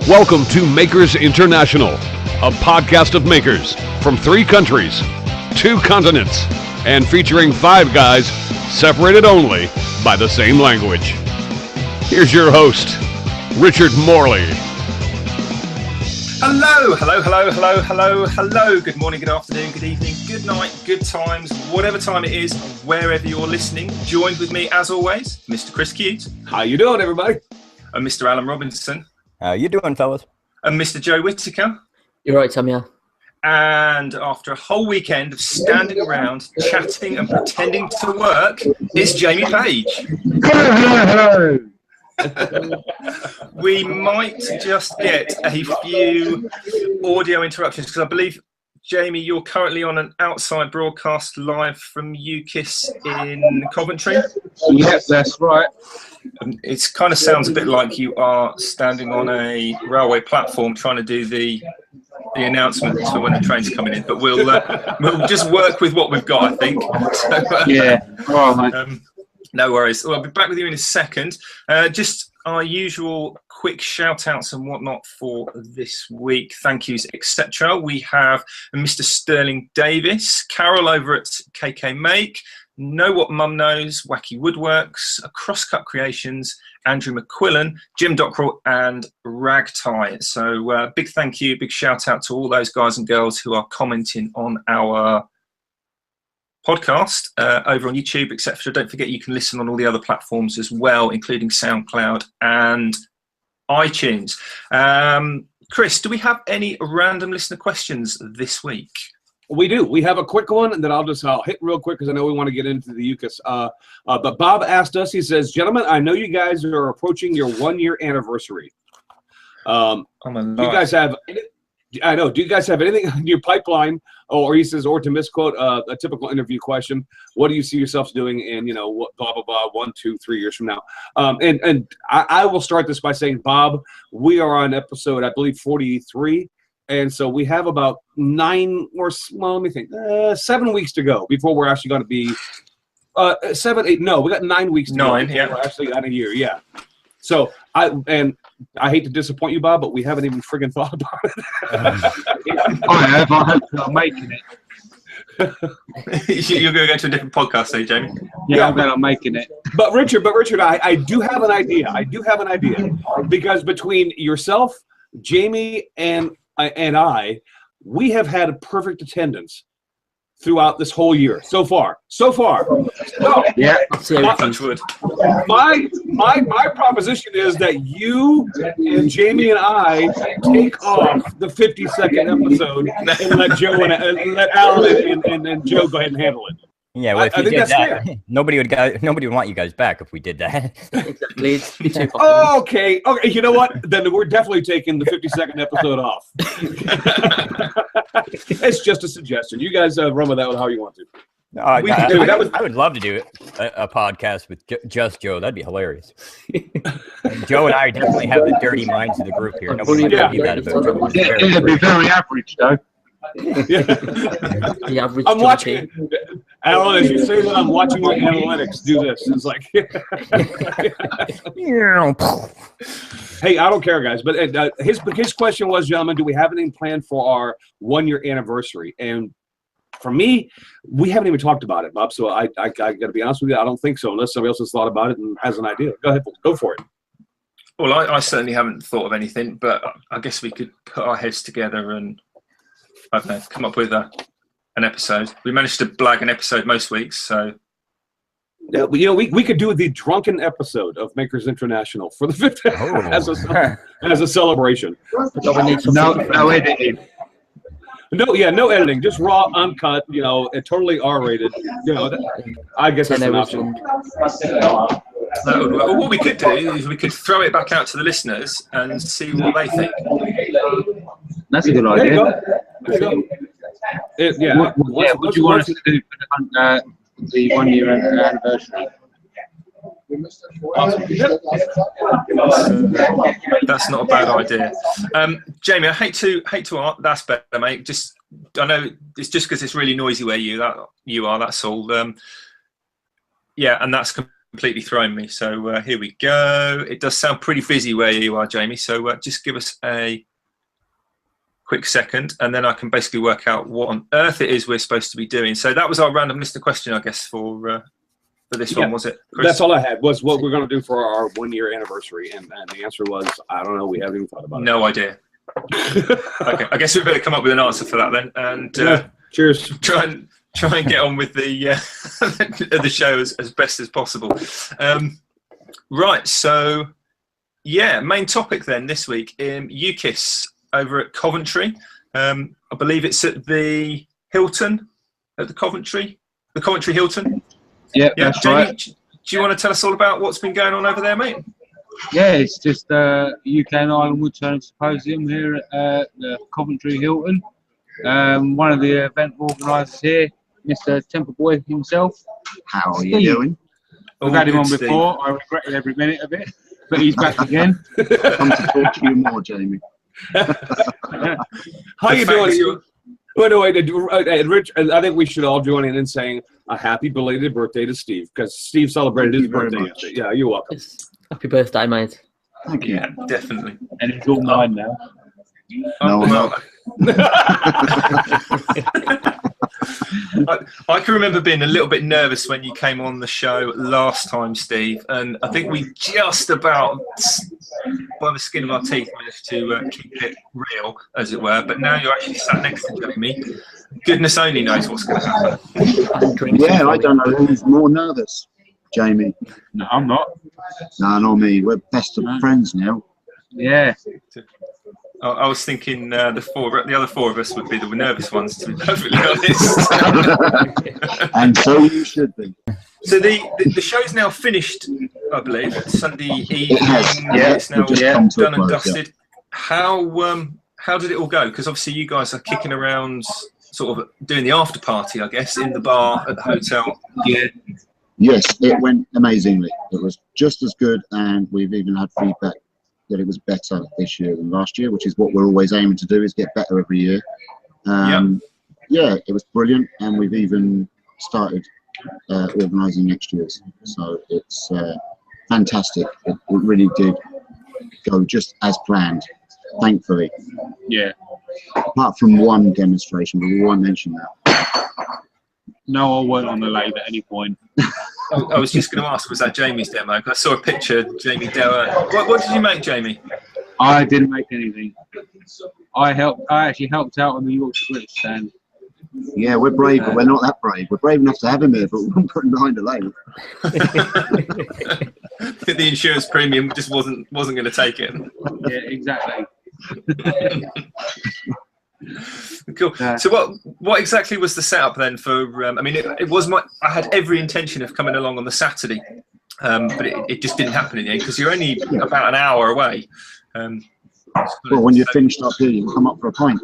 Welcome to Makers International, a podcast of makers from 3 countries, 2 continents, and featuring 5 guys separated only by the same language. Here's your host, Richard Morley. Hello. Good morning, good afternoon, good evening, good night, good times, whatever time it is, wherever you're listening. Joined with me, as always, Mr. Chris Hughes. How you doing, everybody? And Mr. Alan Robinson. How you doing, fellas? And Mr. Joe Whittaker. You're right, Tom, yeah. And after a whole weekend of standing around, chatting and pretending to work, it's Jamie Page. Hello. We might just get a few audio interruptions because I believe, Jamie, you're currently on an outside broadcast live from UKIWS in Conventry. Yes, that's right. It kind of sounds a bit like you are standing on a railway platform trying to do the announcement for when the train's coming in. But we'll just work with what we've got, I think. So, yeah. All right, mate. No worries. Well, I'll be back with you in a second. Just our usual quick shout outs and whatnot for this week. Thank yous, etc. We have Mr. Sterling Davis, Carol over at KK Make, Know What Mum Knows, Wacky Woodworks, Crosscut Creations, Andrew McQuillan, Jim Dockrell, and Ragtie. So big thank you, big shout out to all those guys and girls who are commenting on our podcast over on YouTube, etc. Don't forget you can listen on all the other platforms as well, including SoundCloud and iTunes. Chris, do we have any random listener questions this week? We do. We have a quick one, and then I'll hit real quick because I know we want to get into the UKIWS. But Bob asked us, he says, gentlemen, I know you guys are approaching your 1-year anniversary. Do you guys have... I know. Do you guys have anything in your pipeline? Or he says, or to misquote a typical interview question, what do you see yourselves doing in, what, blah, blah, blah, 1, 2, 3 years from now? And I will start this by saying, Bob, we are on episode, I believe, 43. And so we have about 7 weeks to go before we're actually going to be 7, 8. No, we got 9 weeks to go. Yeah. We're actually on a year. Yeah. So I hate to disappoint you, Bob, but we haven't even friggin' thought about it. I have. I hope I'm making it. You're going to go to a different podcast, Jamie? Yeah, I'm glad I'm making it. But Richard, I do have an idea. Because between yourself, Jamie, and I, we have had a perfect attendance throughout this whole year so far. So yeah, my proposition is that you and Jamie and I take off the 52nd episode and let Joe and let Alan and Joe go ahead and handle it. Yeah, well, if I you think did that's that, nobody would want you guys back if we did that. Exactly. Okay. You know what? Then we're definitely taking the 52nd episode off. It's just a suggestion. You guys run with that one how you want to. I would love to do a podcast with just Joe. That'd be hilarious. Joe and I definitely have the dirty minds of the group here. Nobody would do that about Joe. It'd be very average, though. The average. I'm watching. Alan, as you say that, I'm watching your analytics do this. It's like, hey, I don't care, guys. But his question was, gentlemen, do we have anything planned for our 1-year anniversary? And for me, we haven't even talked about it, Bob. So I got to be honest with you, I don't think so, unless somebody else has thought about it and has an idea. Go ahead, go for it. Well, I certainly haven't thought of anything, but I guess we could put our heads together and, I don't know, come up with an episode. We managed to blag an episode most weeks, so. Yeah, we could do the drunken episode of Makers International for the 5th as a celebration. No editing. No editing, just raw, uncut, totally R-rated. I guess that's an option. Well, what we could do is we could throw it back out to the listeners and see what they think. That's a good idea. There you go. What do you want us to do for the 1-year anniversary? That's not a bad idea. Jamie, I hate to that's better, mate. I know it's just because it's really noisy where you are. That's all. Yeah, and that's completely thrown me. So here we go. It does sound pretty busy where you are, Jamie. So just give us a quick second, and then I can basically work out what on earth it is we're supposed to be doing. So that was our random listener question, I guess, for this one, was it, Chris? That's all I had, was what we're going to do for our 1 year anniversary. And the answer was, I don't know. We haven't even thought about it. No idea. Okay, I guess we better come up with an answer for that then. And cheers. Try and get on with the the show as best as possible. Right, so yeah, main topic then this week in UKIWS over at Conventry. I believe it's at the Hilton at the Conventry Hilton. Yeah, Yeah, that's Jamie, right. do you want to tell us all about what's been going on over there, mate? Yeah, it's just UK Ireland Woodturning Symposium here at the Conventry Hilton. One of the event organisers here, Mr. Temple Boy himself. How are you doing? We've had him on before. I regretted every minute of it, but he's back again. Come to talk to you more, Jamie. How you doing? Rich, I think we should all join in saying a happy belated birthday to Steve, because Steve celebrated his birthday yesterday. Yeah, you're welcome. Happy birthday, mate. Thank you. Yeah, definitely. And it's all mine now. No, I'm Well, I can remember being a little bit nervous when you came on the show last time, Steve, and I think we just about, by the skin of our teeth, managed to keep it real, as it were. But now you're actually sat next to Jamie. Goodness only knows what's going to happen. Yeah, I don't know who's more nervous, Jamie. No, I'm not. No, not me. We're best of friends now. Yeah. I was thinking the other four of us would be the nervous ones, to be perfectly honest. And so you should be. So the show's now finished, I believe, Sunday evening. It has, yeah. It's now Just come to a done and close, dusted. How did it all go? Because obviously you guys are kicking around, sort of doing the after party, I guess, in the bar at the hotel. Yeah. Yes, it went amazingly. It was just as good, and we've even had feedback that it was better this year than last year, which is what we're always aiming to do, is get better every year. Yeah, it was brilliant, and we've even started organising next year's. So it's fantastic. It really did go just as planned, thankfully. Yeah. Apart from one demonstration, but we won't mention that. No, I weren't on the lathe at any point. I was just going to ask, was that Jamie's demo? 'Cause I saw a picture, Jamie Dower. What did you make, Jamie? I didn't make anything. I actually helped out on the UKIWS stand. Yeah, we're brave, but we're not that brave. We're brave enough to have him here, but we won't put him behind a lathe. The insurance premium just wasn't going to take it. Yeah, exactly. Cool. So what exactly was the setup then for? I mean, it was I had every intention of coming along on the Saturday, but it just didn't happen in the end because you're only about an hour away. Well, when you're finished up here, you can come up for a pint.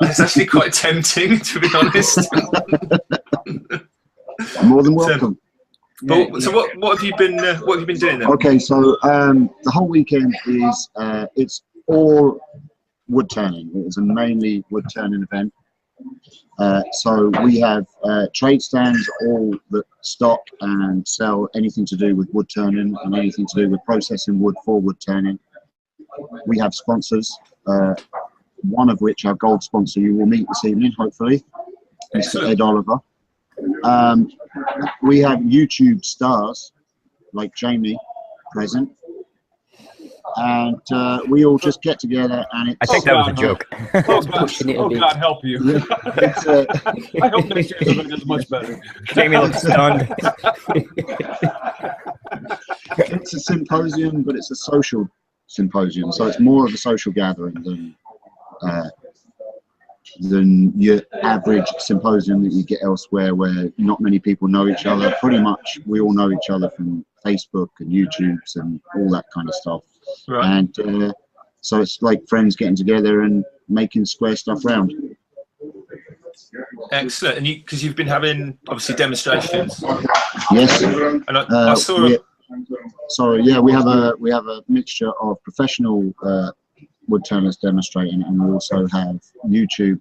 It's actually quite tempting, to be honest. More than welcome. So what have you been doing then? Okay, so the whole weekend is it's all wood turning. It is a mainly wood turning event. So we have trade stands all that stock and sell anything to do with wood turning and anything to do with processing wood for wood turning. We have sponsors, one of which, our gold sponsor, you will meet this evening, hopefully, Mr. Ed Oliver. We have YouTube stars like Jamie present, and we all just get together and it's... I think that was a joke. Oh God help you. It's, I hope next year's event is much better. Jamie looks stunned. it's a symposium, but it's a social symposium, so it's more of a social gathering than your average symposium that you get elsewhere, where not many people know each other. Pretty much we all know each other from Facebook and YouTubes and all that kind of stuff. Right. And so it's like friends getting together and making square stuff round. Excellent. And because you've been having obviously demonstrations. Yes. And I saw we have a mixture of professional wood turners demonstrating, and we also have YouTube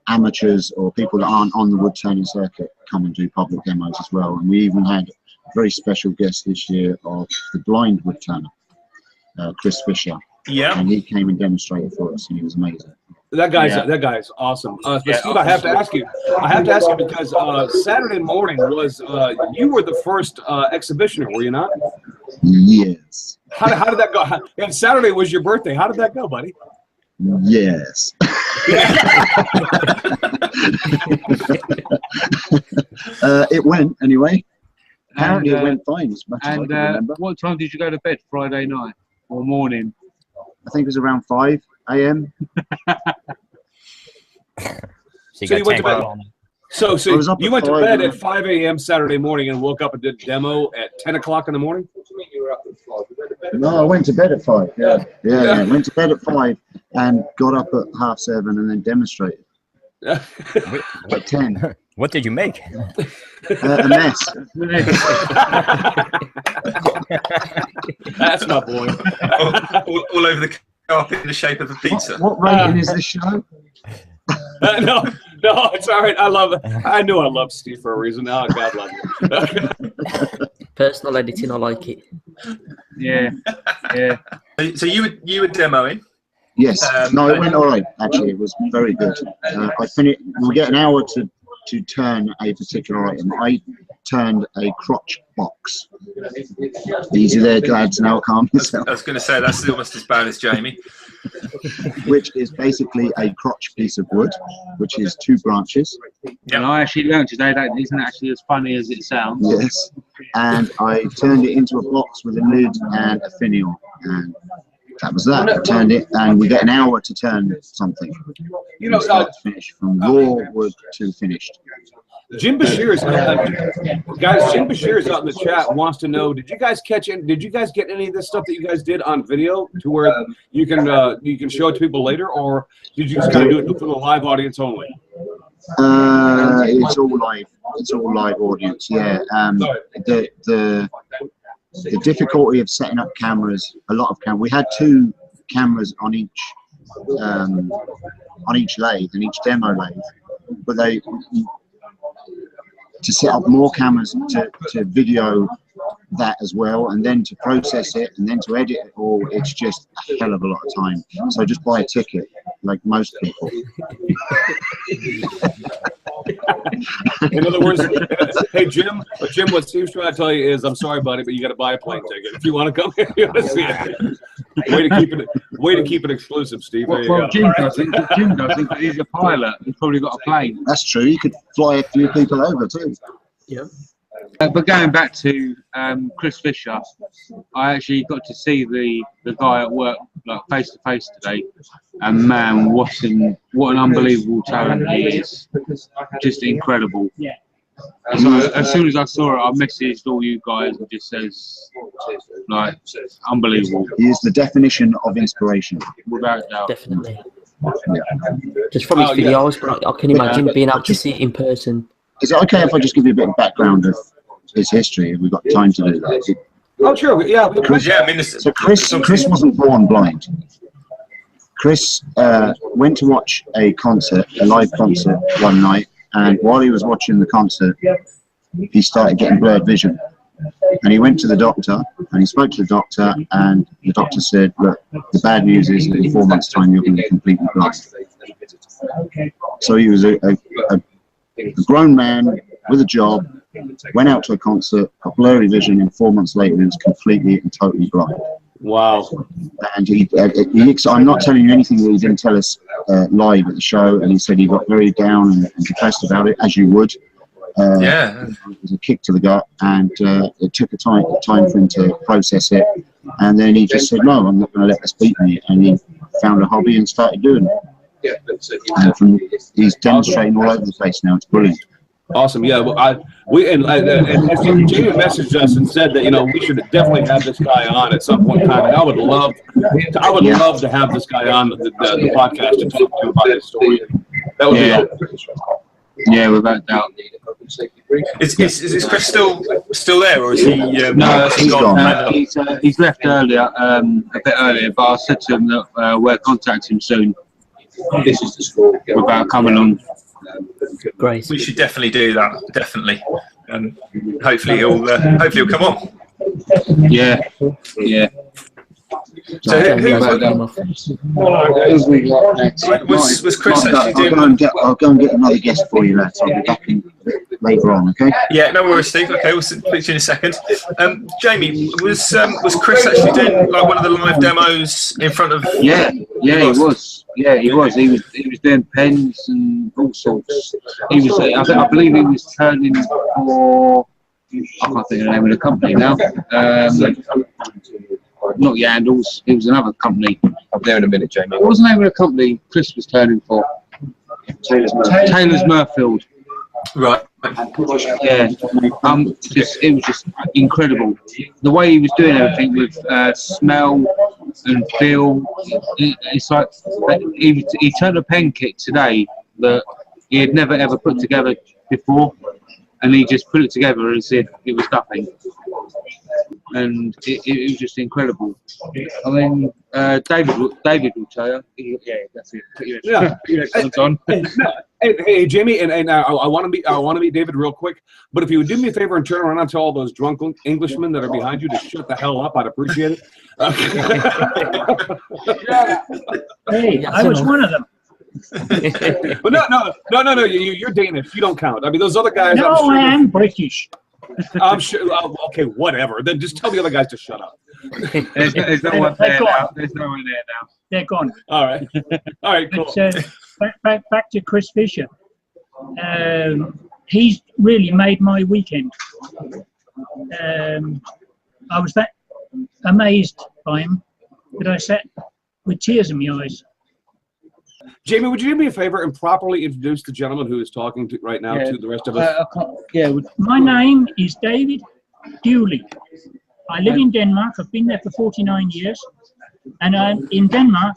amateurs or people that aren't on the wood turning circuit come and do public demos as well. And we even had a very special guest this year of the blind wood turner, Chris Fisher. Yeah. And he came and demonstrated for us, and he was amazing. That guy's awesome. But Steve, I have to ask you because Saturday morning was you were the first exhibitioner, were you not? Yes. How did that go? And Saturday was your birthday. How did that go, buddy? Yes. It went anyway. Apparently it went fine. As much as I can remember. What time did you go to bed Friday night or morning? I think it was around 5 a.m. So you went to bed. So you went to bed at 5 a.m. Saturday morning and woke up and did a demo at 10 o'clock in the morning? No, I went to bed at 5. Yeah. I went to bed at 5 and got up at 7:30 and then demonstrated at 10. What did you make? A mess. That's my boy. all over the carpet in the shape of a pizza. What rating is this show? No, it's all right. I love it. I knew I loved Steve for a reason. Now God love you. Personal editing, I like it. Yeah. So you were demoing. Yes. No, it went all right. Actually, it was very good. I finished. We get an hour to turn a particular item. I turned a crotch box. Easy there, lads. Now calm yourself. I was going to say that's almost as bad as Jamie. Which is basically a crotch piece of wood, which is 2 branches. And I actually learned today that it isn't actually as funny as it sounds. Yes. And I turned it into a box with a lid and a finial, and that was that. I turned it, and we get an hour to turn something. You know, start to finish, from raw wood to finished. Jim Bashir is guys. Jim Bashir is out in the chat. Wants to know: Did you guys get any of this stuff that you guys did on video to where you can show it to people later, or did you just kind of do it for the live audience only? It's all live. It's all live audience. Yeah. The difficulty of setting up cameras. A lot of cameras. We had 2 cameras on each lathe, and each demo lathe, but to set up more cameras to video that as well, and then to process it, and then to edit it all, it's just a hell of a lot of time. So just buy a ticket, like most people. In other words, hey Jim, what Steve's trying to tell you is, I'm sorry, buddy, but you got to buy a plane ticket if you want to come here. You want to see it. Way to keep it exclusive, Steve. There you go. Jim doesn't, because he's a pilot. He's probably got a plane. That's true. You could fly a few people over too. Yeah. But going back to Chris Fisher, I actually got to see the guy at work, like face to face today, and man, what an unbelievable talent he is! Just incredible. So as soon as I saw it, I messaged all you guys and just says, like, unbelievable. He is the definition of inspiration, without doubt. Definitely. Yeah. Just from his videos, but I can imagine being able to see it in person. Is it okay if I just give you a bit of background of his history? Have we got time to do that? Oh, sure. Yeah. So Chris wasn't born blind. Chris went to watch a live concert one night, and while he was watching the concert, he started getting blurred vision. And he went to the doctor, and he spoke to the doctor, and the doctor said, look, the bad news is that in 4 months' time you're going to be completely blind. So he was a grown man with a job, went out to a concert, got blurry vision, and 4 months later he was completely and totally blind. Wow. And I'm not telling you anything that he didn't tell us live at the show, and he said he got very down and depressed about it, as you would. It was a kick to the gut, and it took a time for him to process it, and then he just said, no, I'm not going to let this beat me, and he found a hobby and started doing it. And he's demonstrating all over the place now. It's brilliant. Awesome. Yeah. Well, Jamie messaged us and said that we should definitely have this guy on at some point in time. And I would love to have this guy on the podcast to talk to him about his story. That would be awesome. Yeah, without doubt. Is Chris still there, or is he? No, he's gone. He's left earlier, a bit earlier, but I said to him that we'll contact him soon. This is the score. About coming on. Great. We should definitely do that. Definitely. And hopefully he'll come on. Yeah, yeah. So was Chris actually doing? I'll go and get another guest for you, lads. I'll be back in later on, okay? Yeah, no worries, Steve. Okay, we'll speak to you in a second. Jamie, was Chris actually doing like one of the live demos in front of? Yeah, he was. Yeah, he was. He was doing pens and all sorts. He was. I believe he was turning for. I can't think of the name of the company now. Not Yandles. It was another company. I'm there in a minute, Jamie. What was the name of the company Chris was turning for? Taylor's Murfield. Right. Yeah. It was just incredible. The way he was doing everything with smell and feel. It's like he turned a pen kit today that he had never ever put together before, and he just put it together as if it was nothing. And it was just incredible. I mean, David will tell you. Yeah, that's it. Put on. Hey, Jamie, and I want to meet David real quick. But if you would do me a favor and turn around and tell all those drunk Englishmen that are behind you to shut the hell up, I'd appreciate it. Hey, I was one of them. But no. You're Danish. You don't count. I mean, those other guys. No, I'm sure I am British. I'm sure. Okay, whatever. Then just tell the other guys to shut up. There's no one there now. There's no one there now. They're gone. All right, cool. But, back to Chris Fisher. He's really made my weekend. I was that amazed by him that I sat with tears in my eyes. Jamie, would you do me a favor and properly introduce the gentleman who is talking to right now to the rest of us? My name is David Dewley. I live in Denmark. I've been there for 49 years. And I'm in Denmark,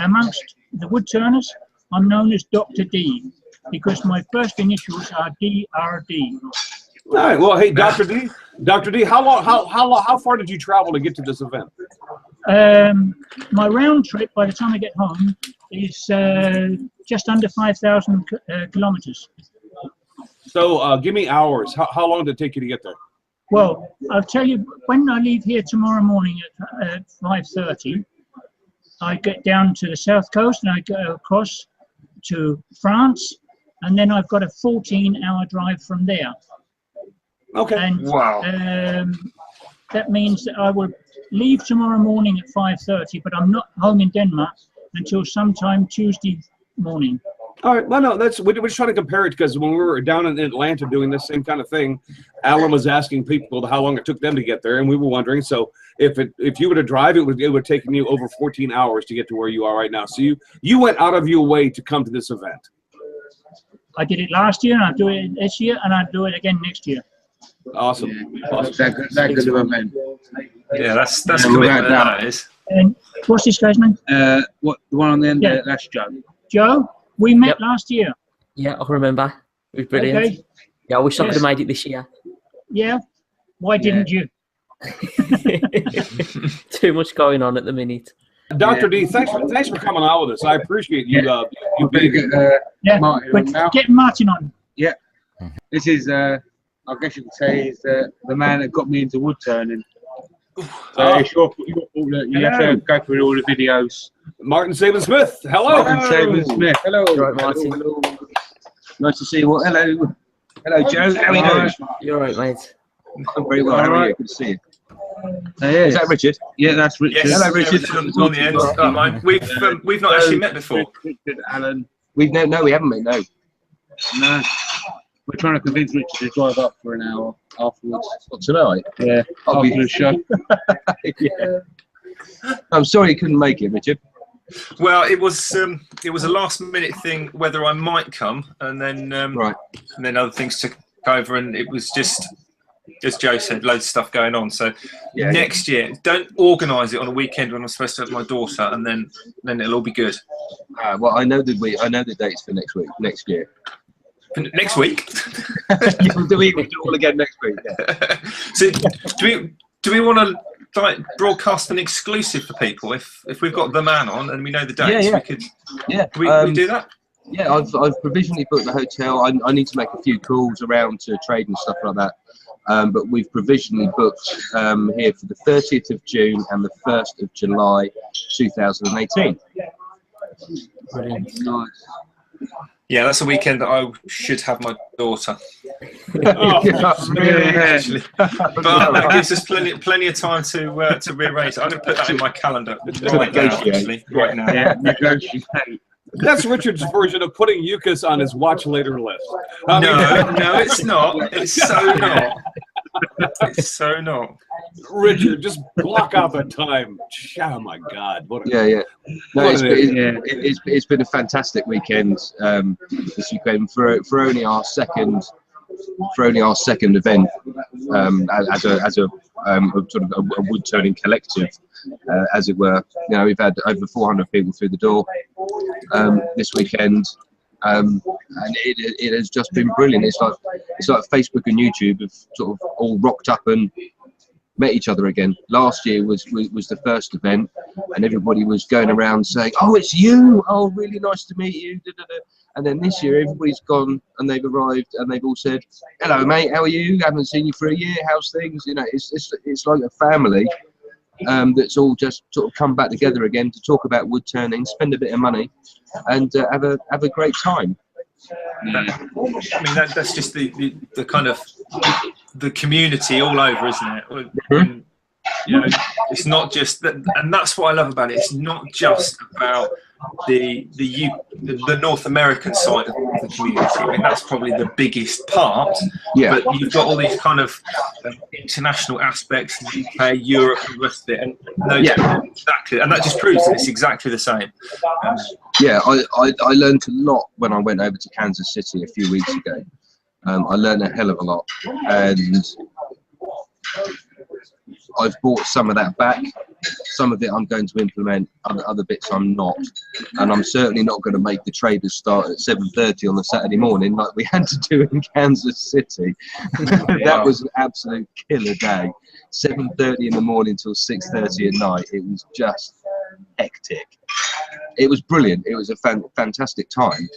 amongst the wood turners, I'm known as Dr. D, because my first initials are DRD. All right. Well, hey, Dr. D, how far did you travel to get to this event? My round trip, by the time I get home, is just under 5,000 kilometers. So give me hours. How long did it take you to get there? Well, I'll tell you, when I leave here tomorrow morning at 5:30, I get down to the south coast and I go across to France, and then I've got a 14-hour drive from there. Okay. And, wow. That means that I will leave tomorrow morning at 5:30, but I'm not home in Denmark until sometime Tuesday morning. All right. Well, no, we're just trying to compare it because when we were down in Atlanta doing this same kind of thing, Alan was asking people how long it took them to get there, and we were wondering. So if you were to drive, it would have taken you over 14 hours to get to where you are right now. So you went out of your way to come to this event. I did it last year, and I'll do it this year, and I'll do it again next year. Awesome. Yeah. Awesome. That good of a man. Yeah, that's commitment. That is. And what's this guy's name? What the one on the end there? That's Joe. Joe, we met last year. Yeah, I can remember. It was brilliant. Okay. Yeah, I wish I could have made it this year. Yeah. Why didn't you? Too much going on at the minute. Dr. D, thanks for coming out with us. I appreciate you. You being Martin but get Martin on. Yeah. This is I guess you could say is the man that got me into wood turning. So it's your fault that you have to go through all the videos. Martin Saban-Smith, hello. Martin Saban-Smith, hello. You're right, Martin. Hello. Nice to see you. Hello. Hello, Joe. How are you doing? You're right, mate. I'm very well. How are you? Good to see you. Is that Richard? Yeah, that's Richard. Yes, hello, Richard. On the end. Don't mind. We've not actually met before. Richard, Alan. We haven't met. No. We're trying to convince Richard to drive up for an hour afterwards. What, tonight? Yeah, after the show. Yeah. I'm sorry you couldn't make it, Richard. Well, it was a last minute thing whether I might come, and then right, and then other things took over, and it was just as Joe said, loads of stuff going on. So next year, don't organise it on a weekend when I'm supposed to have my daughter, and then it'll all be good. Well, I know the dates for next year. Next week? We'll do it all again next week. Yeah. So do we want to like broadcast an exclusive for people if we've got the man on and we know the dates? Yeah. We could. Yeah. We do that. Yeah, I've provisionally booked the hotel. I need to make a few calls around to trade and stuff like that. But we've provisionally booked here for the 30th of June and the 1st of July 2018. Brilliant. Nice. Yeah, that's a weekend that I should have my daughter. Yeah. But that gives us plenty of time to rearrange. I'm going to put that in my calendar right now. Actually, right now. Yeah, negotiate. That's Richard's version of putting UKIWS on his watch later list. I mean, No, it's not. It's so not. It's so not. Richard, just block out the time. Oh my God! What a, Yeah. No, what it's been a fantastic weekend this weekend for only our second event as a sort of a wood turning collective, as it were. You know, we've had over 400 people through the door this weekend. And it has just been brilliant. It's like Facebook and YouTube have sort of all rocked up and met each other again. Last year was the first event, and everybody was going around saying, "Oh, it's you! Oh, really nice to meet you!" And then this year, everybody's gone and they've arrived and they've all said, "Hello, mate. How are you? Haven't seen you for a year. How's things?" You know, it's like a family that's all just sort of come back together again to talk about wood turning, spend a bit of money, and have a great time. I mean, that's just the kind of the community all over, isn't it? And, you know, it's not just that, and that's what I love about it. It's not just about the North American side of the community. I mean, that's probably the biggest part. Yeah. But you've got all these kind of international aspects, the UK, Europe, and the rest of it. And exactly, and that just proves that it's exactly the same. Yeah, I learned a lot when I went over to Kansas City a few weeks ago. I learned a hell of a lot, and I've brought some of that back. Some of it I'm going to implement, other bits I'm not. And I'm certainly not going to make the traders start at 7:30 on the Saturday morning like we had to do in Kansas City. That was an absolute killer day. 7:30 in the morning till 6:30 at night. It was just hectic. It was brilliant. It was a fantastic time.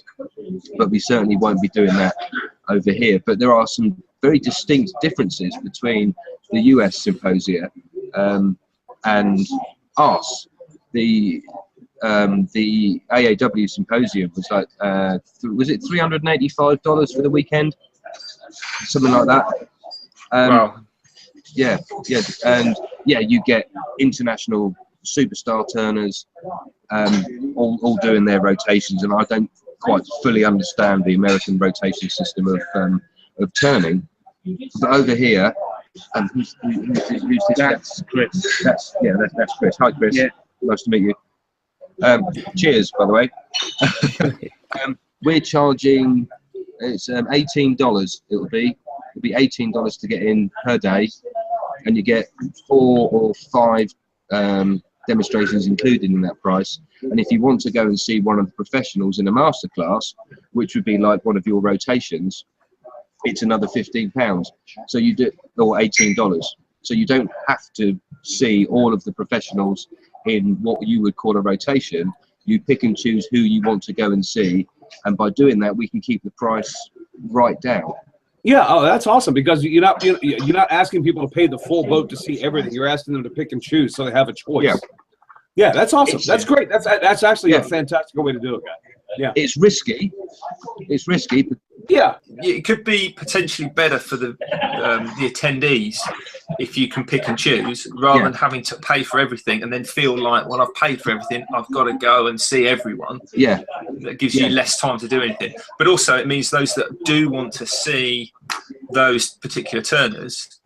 But we certainly won't be doing that over here. But there are some very distinct differences between the US symposia and us. The AAW symposium was like was it $385 for the weekend, something like that. Wow. Yeah, and yeah, you get international superstar turners all doing their rotations, and I don't quite fully understand the American rotation system of turning. But over here, who's this? That's Chris. That's Chris. Hi, Chris. Yeah. Nice to meet you. Cheers, by the way. We're charging, it's $18. It'll be $18 to get in per day, and you get 4 or 5 demonstrations included in that price. And if you want to go and see one of the professionals in a masterclass, which would be like one of your rotations, it's another £15. So you do, or $18. So you don't have to see all of the professionals in what you would call a rotation. You pick and choose who you want to go and see, and by doing that, we can keep the price right down. Yeah, oh, that's awesome, because you're not asking people to pay the full boat to see everything. You're asking them to pick and choose, so they have a choice. Yeah, that's awesome. That's great. That's actually a fantastic way to do it, guys. Yeah, it's risky. It's risky, but yeah, it could be potentially better for the attendees if you can pick and choose, rather than having to pay for everything and then feel like, well, I've paid for everything, I've got to go and see everyone. Yeah, that gives you less time to do anything. But also, it means those that do want to see those particular turners,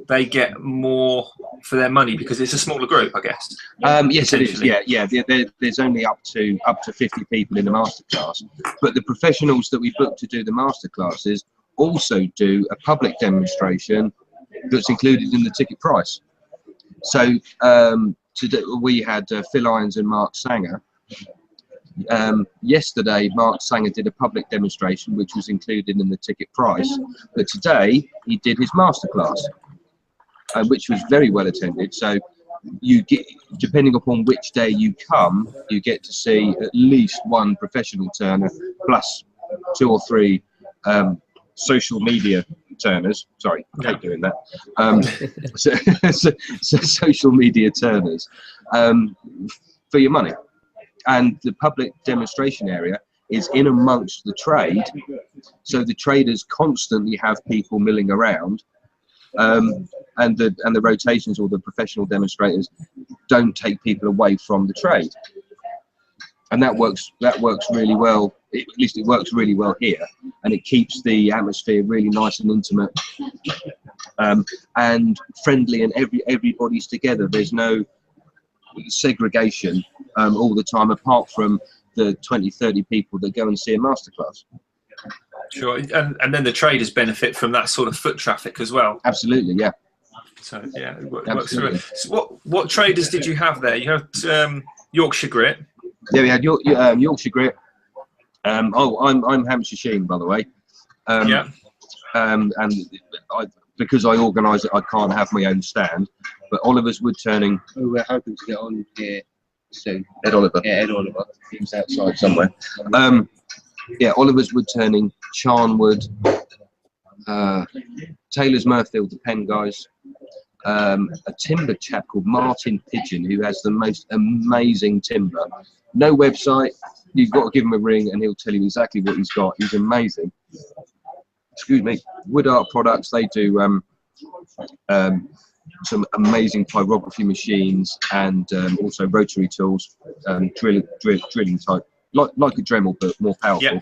they get more for their money because it's a smaller group, I guess. Yes, it is. Yeah. There's only up to 50 people in the masterclass, but the professionals that we book to do the masterclasses also do a public demonstration that's included in the ticket price. So today we had Phil Irons and Mark Sanger. Yesterday, Mark Sanger did a public demonstration which was included in the ticket price, but today he did his masterclass, which was very well attended. So you get, depending upon which day you come, you get to see at least one professional turner plus 2 or 3 social media turners. Sorry, I hate doing that. So social media turners for your money. And the public demonstration area is in amongst the trade, so the traders constantly have people milling around, and the rotations or the professional demonstrators don't take people away from the trade, and that works really well. At least it works really well here, and it keeps the atmosphere really nice and intimate, and friendly, and everybody's together. There's no segregation all the time, apart from the 20-30 people that go and see a masterclass. Sure, and then the traders benefit from that sort of foot traffic as well. Absolutely, yeah. So yeah, it works through it. So what traders did you have there? You had Yorkshire Grit. Yeah, we had Yorkshire Grit. I'm Hampshire Sheen, by the way. Yeah. And because I organise it, I can't have my own stand. But Oliver's Woodturning. Who we're hoping to get on here soon. Ed Oliver. Yeah, Ed Oliver. He's outside somewhere. Yeah, Oliver's Woodturning, Charnwood, Taylor's Murfield, the pen guys, a timber chap called Martin Pigeon, who has the most amazing timber. No website, you've got to give him a ring and he'll tell you exactly what he's got. He's amazing. Excuse me. Wood Art Products, they do some amazing pyrography machines, and also rotary tools, drilling type, like a Dremel but more powerful.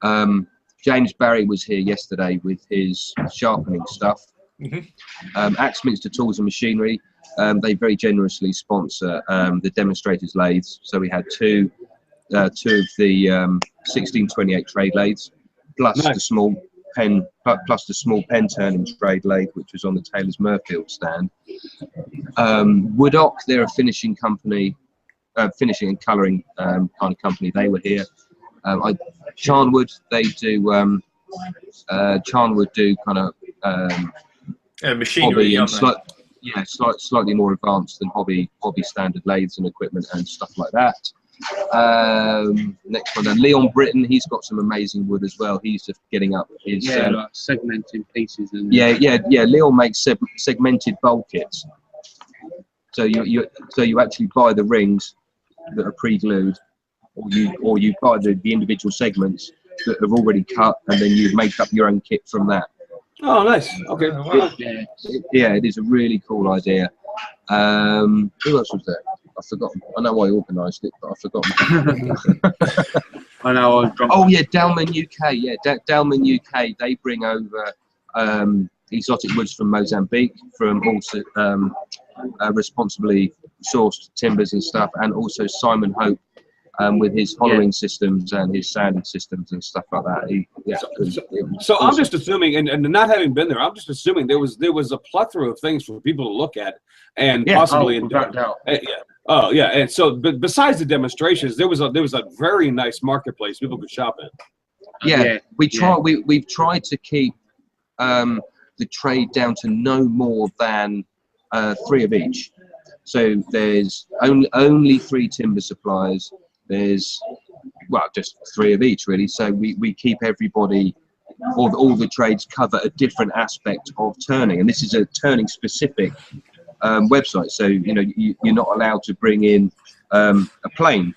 Yeah. James Barry was here yesterday with his sharpening stuff. Axminster Tools and Machinery, they very generously sponsor the demonstrators' lathes. So we had two of the 1628 trade lathes, plus the small pen, turning trade lathe, which was on the Taylor's Murfield stand. Woodock, they're a finishing company, finishing and colouring kind of company. They were here. Charnwood, they do. Charnwood do kind of machinery, and slightly more advanced than hobby standard lathes and equipment and stuff like that. Next one, then Leon Britton, he's got some amazing wood as well. He's just getting up his like segmenting pieces. And Leon makes segmented bowl kits. So you actually buy the rings that are pre-glued, or you buy the individual segments that are already cut, and then you make up your own kit from that. Oh, nice. Okay. Yeah, it is a really cool idea. Who else was there? I've forgotten. I know I organised it, but I've forgotten. I know. Oh yeah, Dalman UK. Yeah, Dalman UK. They bring over exotic woods from Mozambique, from also responsibly sourced timbers and stuff, and also Simon Hope with his hollowing systems and his sanding systems and stuff like that. So I'm just assuming, and not having been there, I'm just assuming there was a plethora of things for people to look at, and possibly. Oh yeah, and so but besides the demonstrations, there was a very nice marketplace people could shop in. We've tried to keep the trade down to no more than 3 of each. So there's only 3 timber suppliers. There's just 3 of each really. So we keep everybody, all the trades cover a different aspect of turning, and this is a turning specific website. So you're not allowed to bring in a plane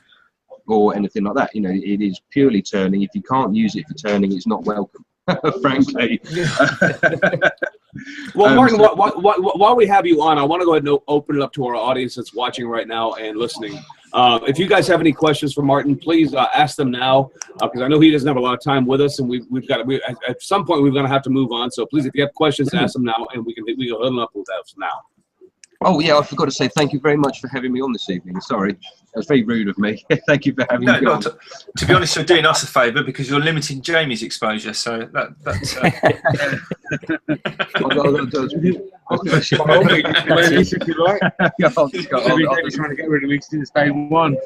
or anything like that. It is purely turning. If you can't use it for turning, it's not welcome. Frankly. Well, Martin, while we have you on, I want to go ahead and open it up to our audience that's watching right now and listening. If you guys have any questions for Martin, please ask them now, because I know he doesn't have a lot of time with us, and we've got at some point we're going to have to move on. So please, if you have questions, ask them now, and we can huddle them up with us now. Oh yeah, I forgot to say thank you very much for having me on this evening. Sorry, that's very rude of me. Thank you for having me on. To be honest, you're doing us a favour because you're limiting Jamie's exposure. So that's. David's trying to get rid of me since day one.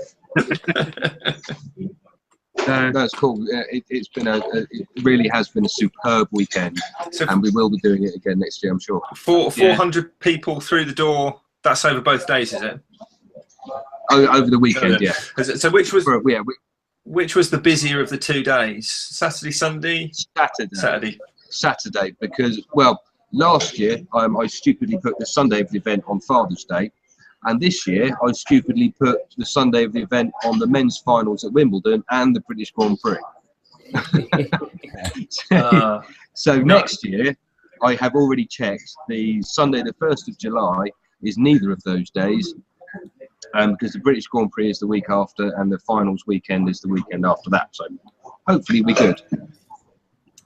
That's cool. It's been it really has been a superb weekend, and we will be doing it again next year, I'm sure. 400 people through the door That's over both days, is it? Over the weekend, yeah. So which was the busier of the 2 days? Saturday, Sunday? Saturday, because, well, last year I stupidly put the Sunday of the event on Father's Day, and this year I stupidly put the Sunday of the event on the men's finals at Wimbledon and the British Grand Prix. So next year I have already checked. The Sunday the 1st of July is neither of those days, because the British Grand Prix is the week after and the finals weekend is the weekend after that. So hopefully we're good.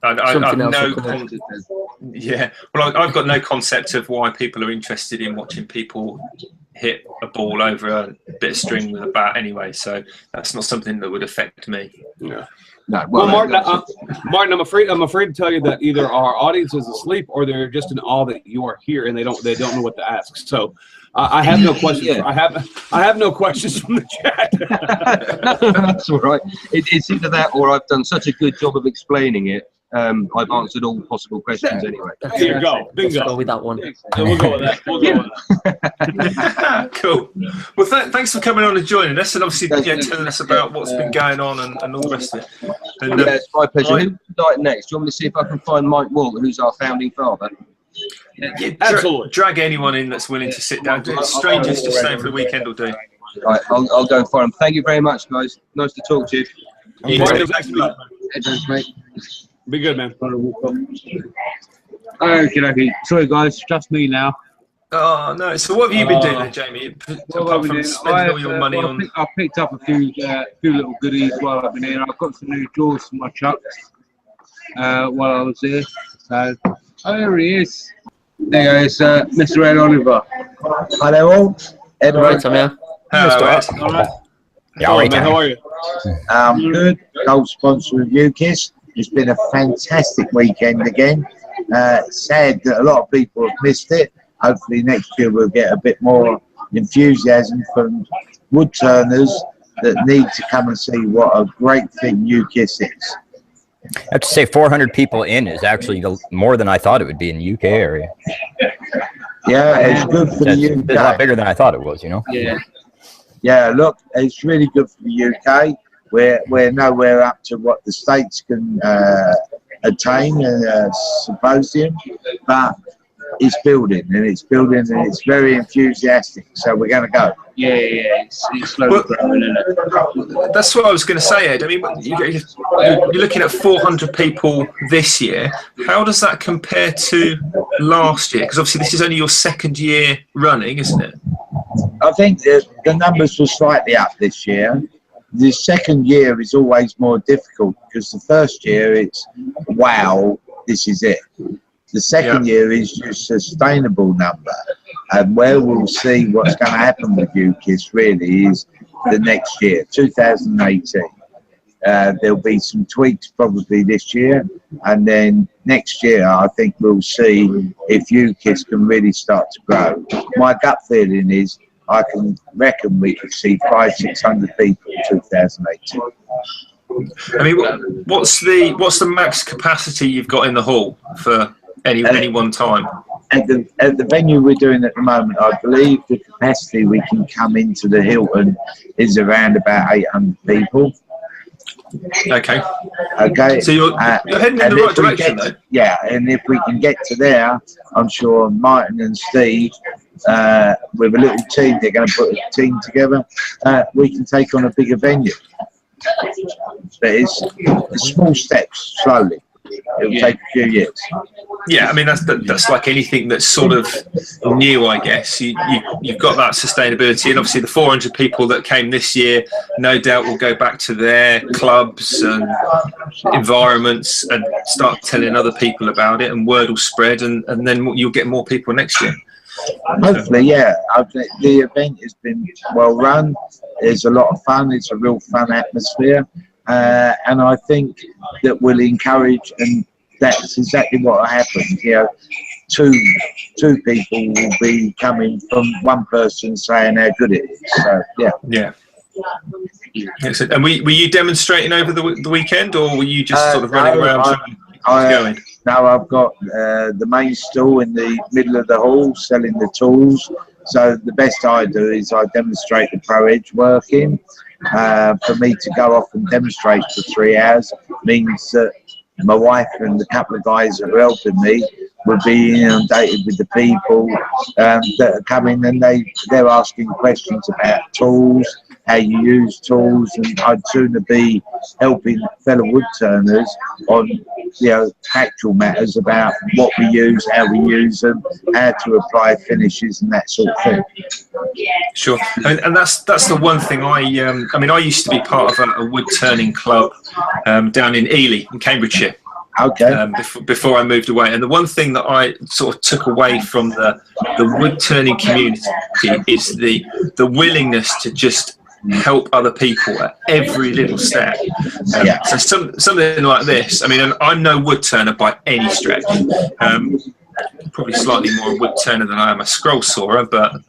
I've got no concept of why people are interested in watching people hit a ball over a bit of string with a bat anyway, so that's not something that would affect me. Yeah. No, well, Martin, I'm afraid to tell you that either our audience is asleep or they're just in awe that you are here and they don't know what to ask. So I have no questions. Yeah. I have no questions from the chat. That's all right. It's either that or I've done such a good job of explaining it. I've answered all possible questions anyway. There you go. Bingo. Let's go with that one. So we'll go with that. Cool. Well, thanks for coming on and joining us, and obviously telling us about what's been going on and all the rest of it. And, yeah, it's my pleasure. Who would like next? Do you want me to see if I can find Mike Walter, who's our founding father? Yeah, absolutely. Drag anyone in that's willing to sit down. Strangers just staying for the weekend will do. Right, I'll go and find him. Thank you very much, guys. Nice to talk to you. Thanks, mate. Be good, man. Okay. Sorry, guys. Just me now. Oh, no. So what have you been doing then, Jamie? Apart from spending all your money on... I picked up a few little goodies while I've been here. I've got some new drawers for my chucks while I was here. So, there he is. There goes Mr. Ed Oliver. Hi there all. Ed, right, I'm here. Hello, Ed. All right. Yeah, all right, man. How are you? Good. Gold sponsor of UKIWS. It's been a fantastic weekend again. Sad that a lot of people have missed it. Hopefully next year we'll get a bit more enthusiasm from wood turners that need to come and see what a great thing UKIWS is. I have to say 400 people in is actually more than I thought it would be in the UK area. Yeah, it's good for the UK. It's a lot bigger than I thought it was, you know? Yeah, look, it's really good for the UK. We're nowhere up to what the States can attain in a symposium, but it's building and it's very enthusiastic. So we're going to go. Yeah, it's slowly growing, isn't it? That's what I was going to say, Ed. I mean, you're looking at 400 people this year. How does that compare to last year? Because obviously this is only your second year running, isn't it? I think the numbers were slightly up this year. The second year is always more difficult because the first year it's, wow, this is it. The second year is just a sustainable number. And where we'll see what's going to happen with UKIWS really is the next year, 2018. There'll be some tweaks probably this year. And then next year, I think we'll see if UKIWS can really start to grow. My gut feeling is I can reckon we could see 500-600 people in 2018. I mean, what's the max capacity you've got in the hall for any one time? At the venue we're doing at the moment, I believe the capacity we can come into the Hilton is around about 800 people. Okay. So you're heading in the right direction, though. Yeah, and if we can get to there, I'm sure Martin and Steve, with a little team, they're going to put a team together, we can take on a bigger venue. But it's small steps, slowly. It'll take a few years. Yeah, I mean that's like anything that's sort of new, I guess. You've got that sustainability, and obviously the 400 people that came this year, no doubt will go back to their clubs and environments and start telling other people about it, and word will spread, and then you'll get more people next year. Hopefully, yeah. The event has been well run. There's a lot of fun. It's a real fun atmosphere. And I think that will encourage, and that's exactly what happened. You know, two people will be coming from one person saying how good it is. So yeah. Excellent. And were you demonstrating over the weekend, or were you just sort of running around going? No, I've got the main stall in the middle of the hall selling the tools. So the best I do is I demonstrate the Pro Edge working. For me to go off and demonstrate for 3 hours means that my wife and the couple of guys that are helping me will be inundated with the people that are coming, and they're asking questions about tools, how you use tools, and I'd sooner be helping fellow wood turners on factual matters about what we use, how we use them, how to apply finishes and that sort of thing. Sure, and that's the one thing I mean, I used to be part of a wood turning club down in Ely in Cambridgeshire. Okay. Before I moved away, and the one thing that I sort of took away from the wood turning community is the willingness to just help other people at every little step. So something like this. I mean, and I'm no wood turner by any stretch. Probably slightly more a wood turner than I am a scroll sawer, but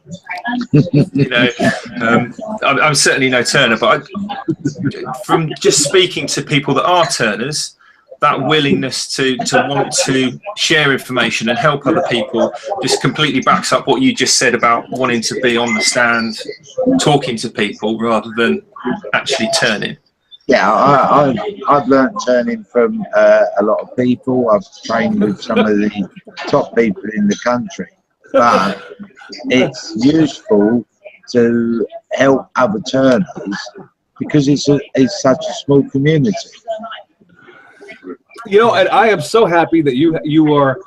I'm certainly no turner. But from just speaking to people that are turners, that willingness to want to share information and help other people just completely backs up what you just said about wanting to be on the stand talking to people rather than actually turning. Yeah, I've learned turning from a lot of people. I've trained with some of the top people in the country, but it's useful to help other turners because it's such a small community. You know, and I am so happy that you are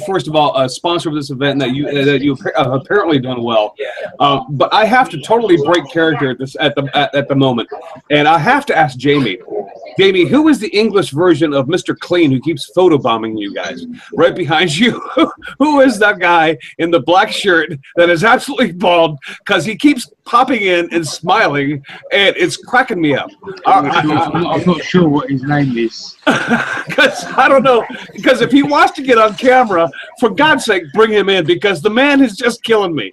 first of all a sponsor of this event, and that you have apparently done well. But I have to totally break character at the moment, and I have to ask Jamie. Jamie, who is the English version of Mr. Clean who keeps photobombing you guys right behind you? Who is that guy in the black shirt that is absolutely bald because he keeps popping in and smiling, and it's cracking me up. I'm not sure what his name is. Because I don't know. Because if he wants to get on camera, for God's sake, bring him in, because the man is just killing me.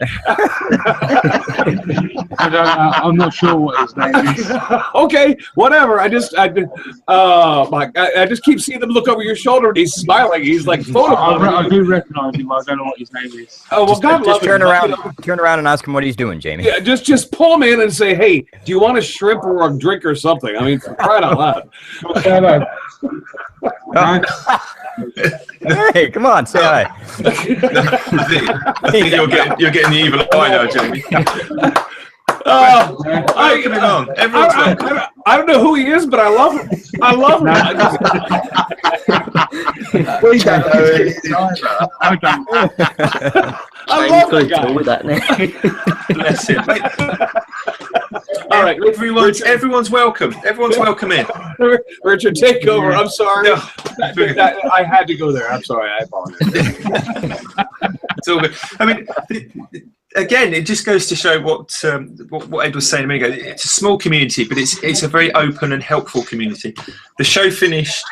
I'm not sure what his name is. Okay, whatever. I just keep seeing him look over your shoulder and he's smiling. He's like photobombing. I do recognize him. I don't know what his name is. Oh well, God love him. Turn around and ask him what he's doing, Jamie. Yeah, just pull him in and say, "Hey, do you want a shrimp or a drink or something?" I mean, for crying out loud. Hey, come on, say hi. I think you're getting the evil eye now, Jamie. I don't know who he is, but I love him. I love him. We don't know who it is either. I love that guy. With that name. Bless him. All right, everyone's welcome. Everyone's welcome in. Richard, take over. I'm sorry. No. I had to go there. I'm sorry. I apologize. It's all good. I mean, again, it just goes to show what Ed was saying a minute ago. It's a small community, but it's a very open and helpful community. The show finished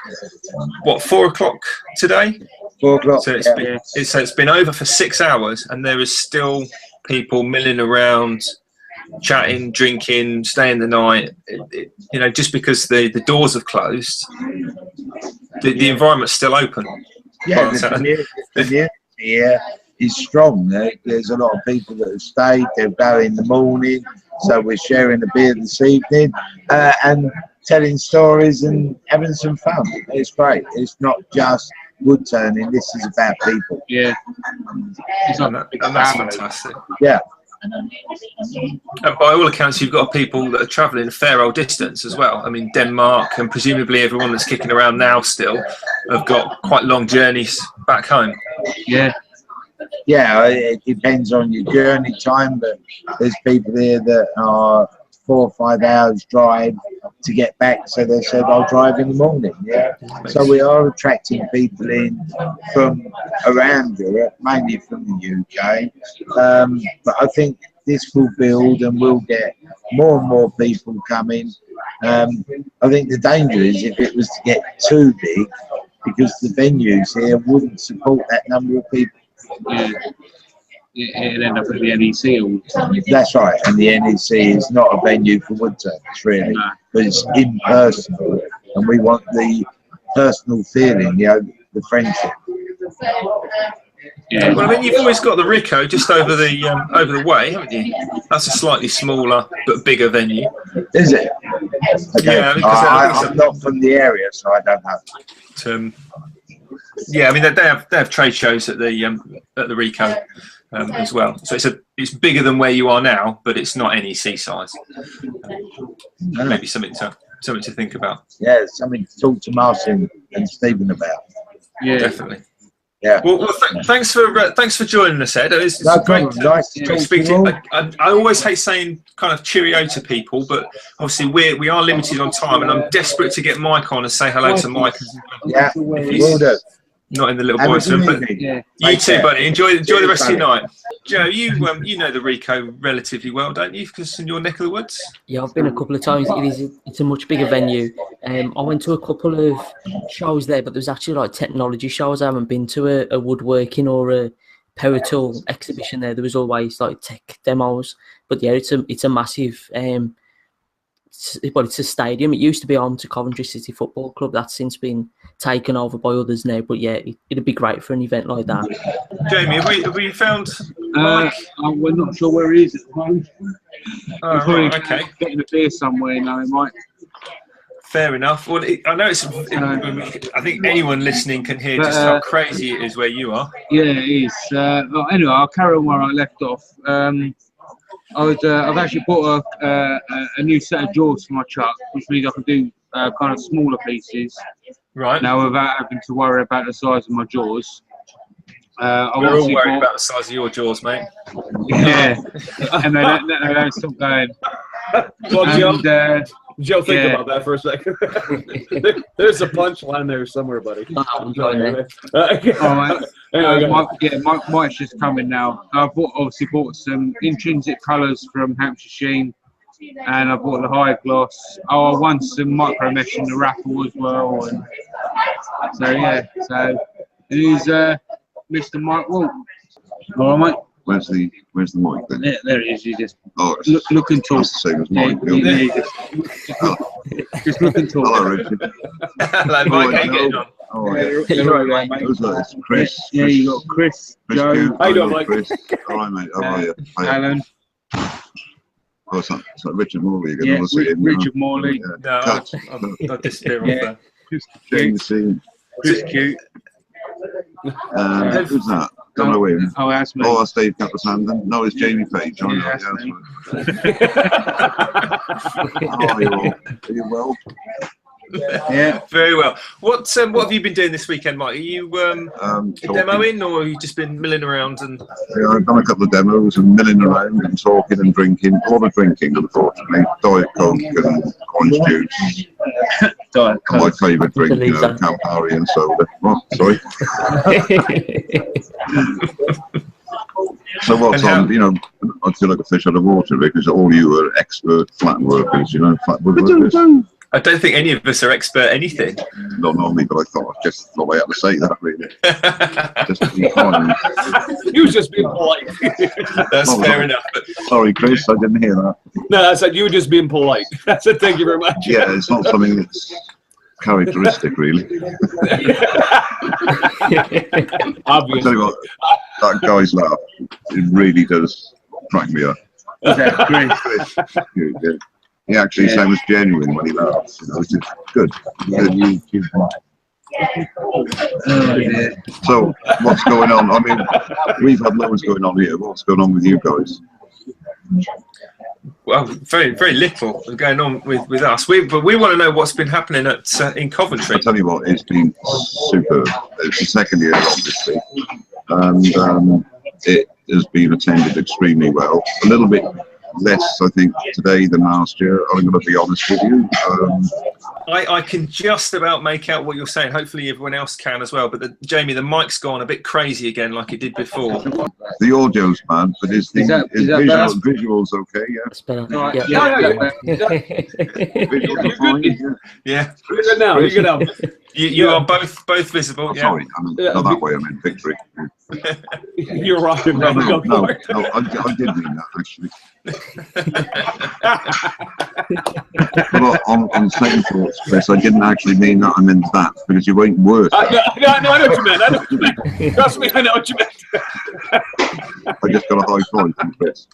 4 o'clock today. 4 o'clock. So it's been over for 6 hours, and there is still people milling around, chatting, drinking, staying the night. Just because the doors have closed, the environment's still open. Yeah, the community here is strong. There's a lot of people that have stayed. They'll go in the morning, so we're sharing a beer this evening and telling stories and having some fun. It's great. It's not just wood turning. This is about people. Yeah, that's fantastic. Yeah. And by all accounts, you've got people that are travelling a fair old distance as well. I mean, Denmark, and presumably everyone that's kicking around now still have got quite long journeys back home. Yeah. Yeah, it depends on your journey time, but there's people here that are 4 or 5 hours drive to get back, so they said I'll drive in the morning. Yeah, so we are attracting people in from around Europe, mainly from the UK, but I think this will build and we'll get more and more people coming. I think the danger is if it was to get too big, because the venues here wouldn't support that number of people. Yeah. It'll end up at the NEC all the time. That's right, and the NEC is not a venue for wood turners, really, but it's impersonal, and we want the personal feeling, the friendship. Yeah. Well, I mean, you've always got the Rico just over the way, haven't you? That's a slightly smaller but bigger venue. Is it? Okay. Yeah, because I'm not from the area, so I don't know. Yeah, I mean they have trade shows at the Rico as well. So it's bigger than where you are now, but it's not NEC size. Maybe something to think about. Yeah, something to talk to Martin and Stephen about. Yeah, definitely. Yeah. Well, thanks for joining us, Ed. It's great. Nice to speak to you. I always hate saying kind of cheerio to people, but obviously we are limited on time, and I'm desperate to get Mike on and say hello to Mike. Yeah, will do. Not in the little boys' room, but you too, buddy. Enjoy the rest of your night. Joe, you know the Rico relatively well, don't you? Because in your neck of the woods. Yeah, I've been a couple of times. It's a much bigger venue. I went to a couple of shows there, but there's actually like technology shows. I haven't been to a woodworking or a power tool exhibition there. There was always like tech demos. But yeah, it's a massive. It's a stadium. It used to be home to Conventry City Football Club. That's since been taken over by others now. But yeah, it'd be great for an event like that. Jamie, have we found Mike? We're not sure where he is at the moment. Okay. Getting a beer somewhere now, Mike. Fair enough. Well, I know I think anyone listening can hear just how crazy it is where you are. Yeah, it is. Well, anyway, I'll carry on where I left off. I've actually bought a new set of jaws for my truck, which means I can do kind of smaller pieces. Right. Now, without having to worry about the size of my jaws. We're all worried about the size of your jaws, mate. Yeah, and they don't stop going. Well, Joe, think about that for a second. There's a punchline there somewhere, buddy. Mike's just coming now. I've obviously bought some intrinsic colours from Hampshire Sheen, and I bought the high gloss. I won some micro mesh in the raffle as well. And so he's Mr. Mike Walt. All right, mate. Where's the mic then? Yeah, there it is. You just look and talk. That's the same as mine. Just look and talk. Hello, Richard. Hello, Mike. How you getting on? You're right, mate. Who's that? It's Chris. Yeah, you got Chris, Joe. How you doing, Mike? Chris. All right, mate. How are you? Alan. Oh, it's not Richard Morley. You're going to see him. Richard Morley. No, I'll disappear off there. James. Chris Cute. Who's that? Don't know him. Oh, that's me. Oh, that's Dave Capasandon. No, it's Jamie Page. Oh, Yeah, no, that's How are you all? Are you well? Yeah. Very well. What have you been doing this weekend, Mike? Are you demoing, or have you just been milling around and? Yeah, I've done a couple of demos and milling around and talking and drinking. A lot of drinking, unfortunately. Diet Coke and orange juice. Diet Coke. My favourite drink, Campari and soda. Oh, sorry. So what's on? I feel like a fish out of water because all you are expert flat workers. Flat workers. I don't think any of us are expert anything. Not normally, but I thought I had to say that really. Just to be fine. You was just being polite. That's fair enough. Sorry, Chris, I didn't hear that. No, I said you were just being polite. I said thank you very much. Yeah, it's not something that's characteristic, really. I'll tell you what, that guy's laugh, it really does crack me up. Chris. He actually sounds genuine when he laughs, which is good. So, what's going on? I mean, we've had loads going on here. What's going on with you guys? Well, very, very little going on with us. But we want to know what's been happening in Coventry. I tell you what, it's been superb. It's the second year, obviously, and it has been attended extremely well. A little bit less, I think, today than last year. I'm going to be honest with you. I can just about make out what you're saying. Hopefully everyone else can as well. But Jamie, the mic's gone a bit crazy again, like it did before. The audio's bad, but his visuals okay? Yeah. That's better. Visuals are fine. Yeah. You're good now. You're good now. You are both visible. Oh, sorry, not that way. I meant victory. You're rocking. No, I did mean that actually. But on second thoughts, Chris, I didn't actually mean that I meant that, because you ain't worse. No, I know what you meant. I know what you meant. Trust me, I know what you meant. I just got a high five from Chris.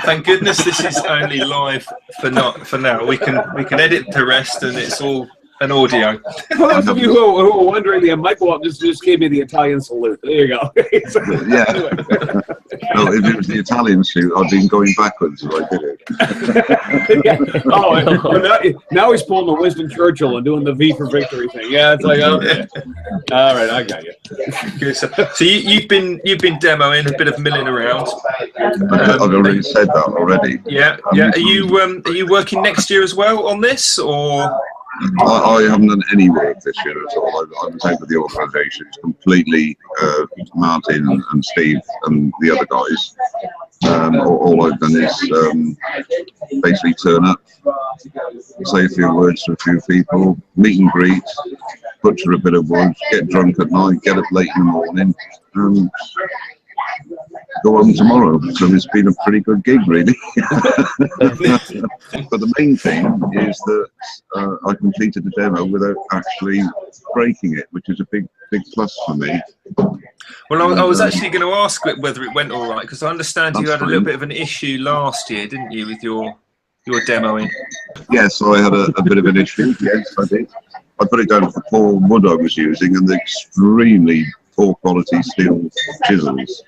Thank goodness this is only live for now. We can edit the rest, and it's all an audio. For those of you who are wondering, the Michael just gave me the Italian salute. There you go. Yeah. No, if it was the Italian suit, I'd been going backwards if I did it. Yeah. Oh, now he's pulling the Winston Churchill and doing the V for victory thing. Yeah, it's like, okay. All right, I got you. Good. So you've been demoing a bit of milling around. I've already said that already. Yeah. Are you working next year as well on this, or? I haven't done any work this year at all. I was out with the organisation. It's completely Martin and Steve and the other guys. All I've done is basically turn up, say a few words to a few people, meet and greet, butcher a bit of wood, get drunk at night, get up late in the morning, and go home tomorrow. So it's been a pretty good gig, really. But the main thing is that I completed the demo without actually breaking it, which is a big plus for me. Well, I was actually going to ask whether it went all right, because I understand you had a little bit of an issue last year, didn't you, with your demoing? Yes, so I had a bit of an issue. Yes, I did. I put it down to the poor wood I was using and the extremely poor quality steel chisels.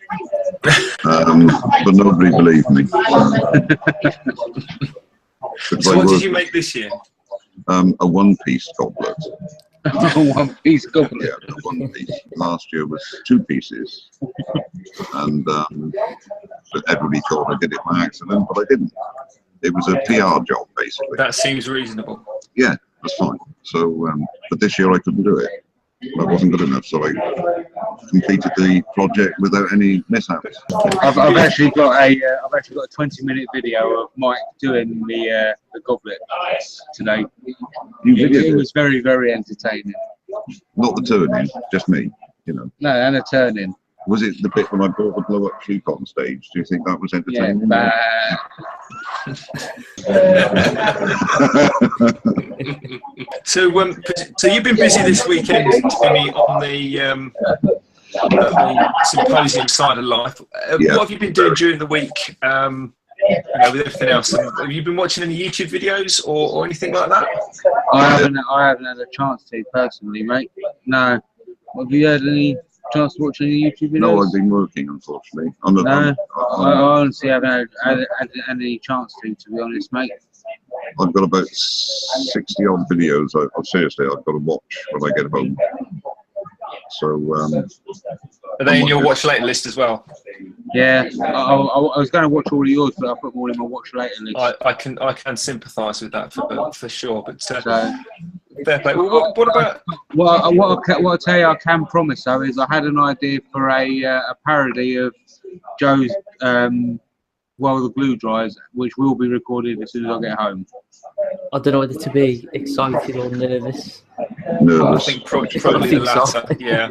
But nobody believed me. So what did you make this year? A one-piece goblet. One-piece goblet. Yeah, a one piece. Last year was 2 pieces, and everybody thought I did it by accident, but I didn't. It was a PR job, basically. That seems reasonable. Yeah, that's fine. So, but this year I couldn't do it. I wasn't good enough, so I completed the project without any mishaps. I've actually got a 20-minute video of Mike doing the goblet today. It was very, very entertaining. Not the turning, just me, you know. No, and a turning. Was it the bit when I brought the blow-up sheep on stage? Do you think that was entertaining? Yeah, So you've been busy this weekend, Timmy, on the symposium side of life. Yeah. What have you been doing during the week? With everything else, have you been watching any YouTube videos or anything like that? I haven't had a chance to personally, mate. No. Have you had any chance to watch any YouTube videos? No, I've been working, unfortunately. I honestly haven't had any chance to be honest, mate. I've got about 60 odd videos. Seriously, I've got to watch when I get home. So, are they in your watch later list as well? Yeah, I was going to watch all of yours, but I put more in my watch later list. I can sympathise with that for sure. But fair play. What about? What I tell you, I can promise though is I had an idea for a parody of Joe's While the Glue Dries, which will be recorded as soon as I get home. I don't know whether to be excited or nervous. Nervous. I think probably the latter. So. Yeah.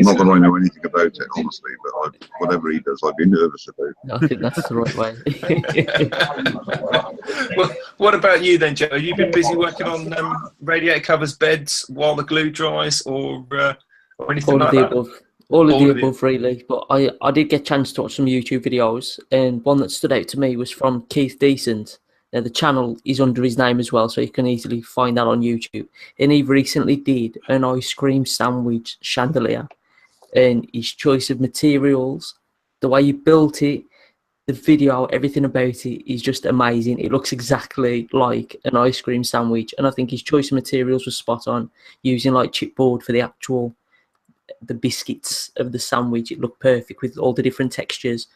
Not that I know anything about it, honestly, but whatever he does, I'd be nervous about. I think that's the right way. Well, what about you then, Joe? Have you been busy working on radiator covers, beds, while the glue dries, or anything All like of the that? above. All of the above, really. But I did get a chance to watch some YouTube videos, and one that stood out to me was from Keith Decent. Now, the channel is under his name as well, so you can easily find that on YouTube. And he recently did an ice cream sandwich chandelier, and his choice of materials, the way he built it, the video, everything about it is just amazing. It looks exactly like an ice cream sandwich, and I think his choice of materials was spot on, using like chipboard for the biscuits of the sandwich. It looked perfect with all the different textures,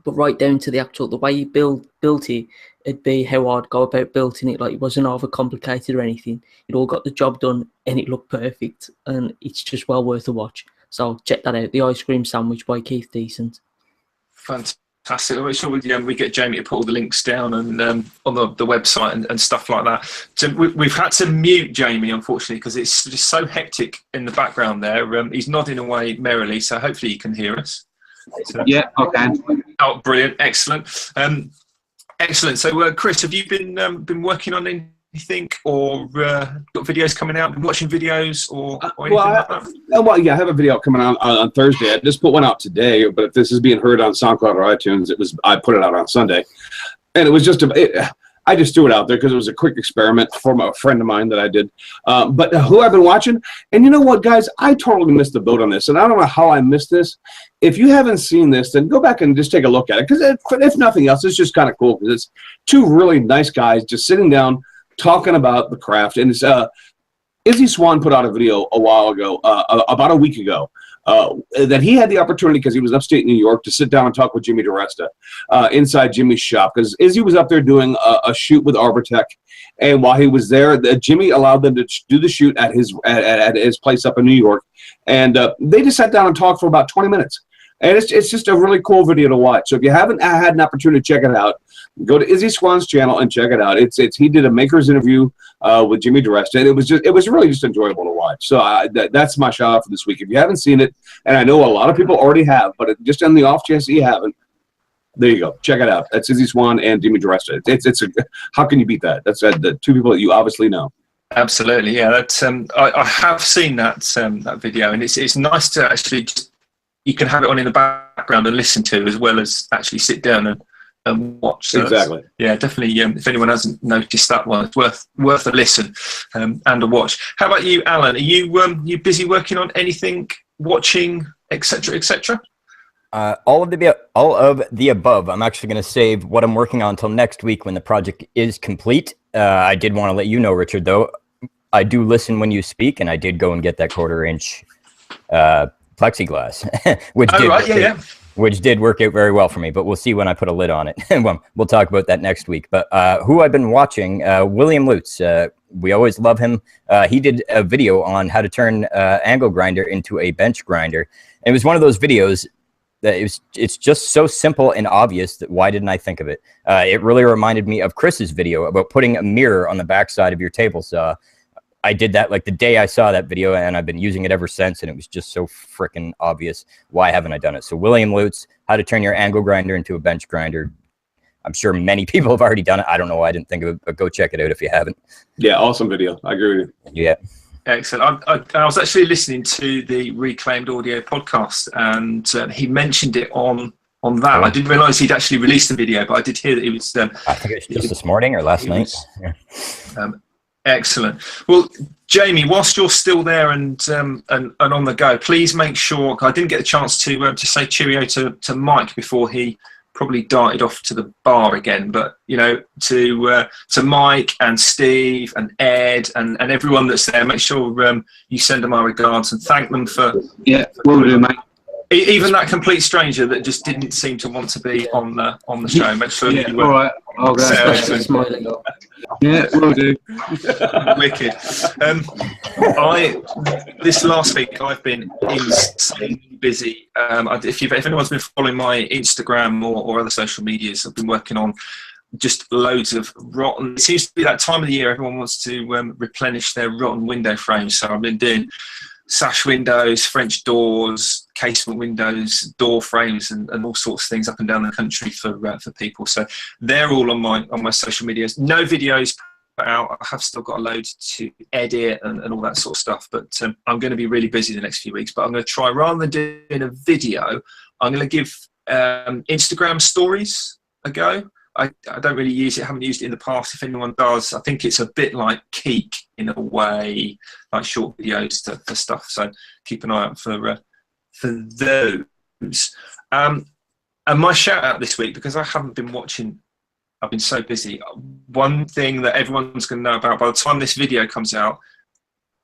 but right down to the way he built it, it'd be how I'd go about building it. Like, it wasn't over complicated or anything. It all got the job done, and it looked perfect, and it's just well worth a watch. So check that out, the ice cream sandwich by Keith Decent. Fantastic. I'm sure we get Jamie to put all the links down and on the website and stuff like that. So we've had to mute Jamie, unfortunately, because it's just so hectic in the background there. He's nodding away merrily, so hopefully you can hear us. Yeah, I can. Oh, brilliant! Excellent. Excellent. So, Chris, have you been working on anything, or got videos coming out? Been watching videos, or anything like that? Well, yeah, I have a video coming out on Thursday. I just put one out today, but if this is being heard on SoundCloud or iTunes, I put it out on Sunday, and it was just I just threw it out there because it was a quick experiment from a friend of mine that I did. But who I've been watching, and you know what, guys, I totally missed the boat on this, and I don't know how I missed this. If you haven't seen this, then go back and just take a look at it, because if nothing else, it's just kind of cool, because it's two really nice guys just sitting down talking about the craft. And it's Izzy Swan put out a video a while ago, about a week ago, that he had the opportunity, because he was upstate New York, to sit down and talk with Jimmy DiResta inside Jimmy's shop, because Izzy was up there doing a shoot with Arbortech, and while he was there, Jimmy allowed them to do the shoot at his place up in New York, and they just sat down and talked for about 20 minutes. And it's just a really cool video to watch. So if you haven't had an opportunity to check it out, go to Izzy Swan's channel and check it out. He did a maker's interview with Jimmy DiResta, and it was really just enjoyable to watch. So that's my shout out for this week. If you haven't seen it, and I know a lot of people already have, but just on the off chance that you haven't, there you go. Check it out. That's Izzy Swan and Jimmy DiResta. How can you beat that? That's the two people that you obviously know. Absolutely, yeah. That's I have seen that video, and it's nice to actually just, you can have it on in the background and listen to, as well as actually sit down and watch. So exactly. Yeah, definitely. If anyone hasn't noticed that one, it's worth a listen and a watch. How about you, Alan? Are you busy working on anything, watching, etc., etc.? All of the above. I'm actually going to save what I'm working on until next week when the project is complete. I did want to let you know, Richard, though, I do listen when you speak, and I did go and get that 1/4 inch plexiglass, which did work out very well for me, but we'll see when I put a lid on it. We'll talk about that next week. But who I've been watching, William Lutz, we always love him. He did a video on how to turn angle grinder into a bench grinder. And it was one of those videos that it's just so simple and obvious that why didn't I think of it? It really reminded me of Chris's video about putting a mirror on the backside of your table saw. I did that like the day I saw that video, and I've been using it ever since, and it was just so freaking obvious. Why haven't I done it? So William Lutz, how to turn your angle grinder into a bench grinder. I'm sure many people have already done it. I don't know why I didn't think of it, but go check it out if you haven't. Yeah, awesome video. I agree with you. Yeah. Excellent. I was actually listening to the Reclaimed Audio podcast, and he mentioned it on that. I didn't realise he'd actually released the video, but I did hear that it was. I think it was just this morning or last night. Yeah. Excellent. Well, Jamie, whilst you're still there and on the go, please make sure. I didn't get a chance to say cheerio to Mike before he probably darted off to the bar again. But to Mike and Steve and Ed and everyone that's there, make sure you send them our regards and thank them for. Yeah, will do, mate. Even that complete stranger that just didn't seem to want to be on the show. Make sure yeah, all right. I'll go. Smiling. Yeah, will do. Wicked. This last week I've been insanely busy. If anyone's been following my Instagram or other social medias, I've been working on just loads of rotten. It seems to be that time of the year everyone wants to replenish their rotten window frames. So I've been doing sash windows, French doors, casement windows, door frames, and all sorts of things up and down the country for people. So they're all on my social medias. No videos put out. I have still got a load to edit and all that sort of stuff. But I'm going to be really busy the next few weeks. But I'm going to try, rather than doing a video, I'm going to give Instagram stories a go. I don't really use it, haven't used it in the past. If anyone does, I think it's a bit like Keek in a way, like short videos for stuff. So keep an eye out for those. And my shout out this week, because I haven't been watching, I've been so busy. One thing that everyone's going to know about, by the time this video comes out,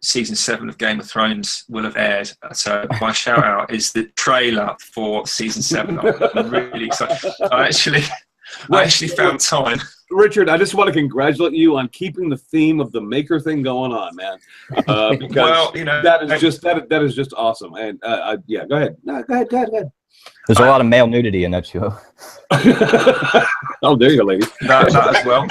season 7 of Game of Thrones will have aired. So my shout out is the trailer for season 7. I'm really excited. I actually found time. Richard, I just want to congratulate you on keeping the theme of the maker thing going on, man. Because that is just awesome. And yeah, go ahead. No, go ahead. There's a lot of male nudity in that show. Oh, there you go, lady. That as well.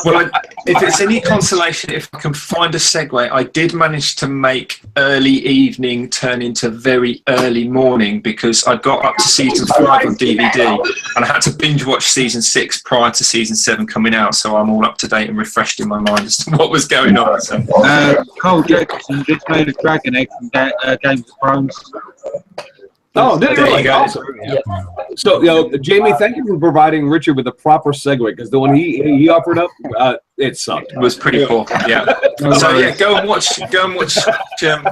Well, if it's any consolation, if I can find a segue, I did manage to make early evening turn into very early morning because I got up to season 5 on DVD and I had to binge watch season 6 prior to season 7 coming out, so I'm all up to date and refreshed in my mind as to what was going on. So. Cole Jackson just made a dragon egg from Games of Thrones. Oh, there you There you go. go. Awesome. So, Jamie, thank you for providing Richard with the proper segue, because the one he offered up, it sucked. It was pretty poor. Yeah. So yeah, go and watch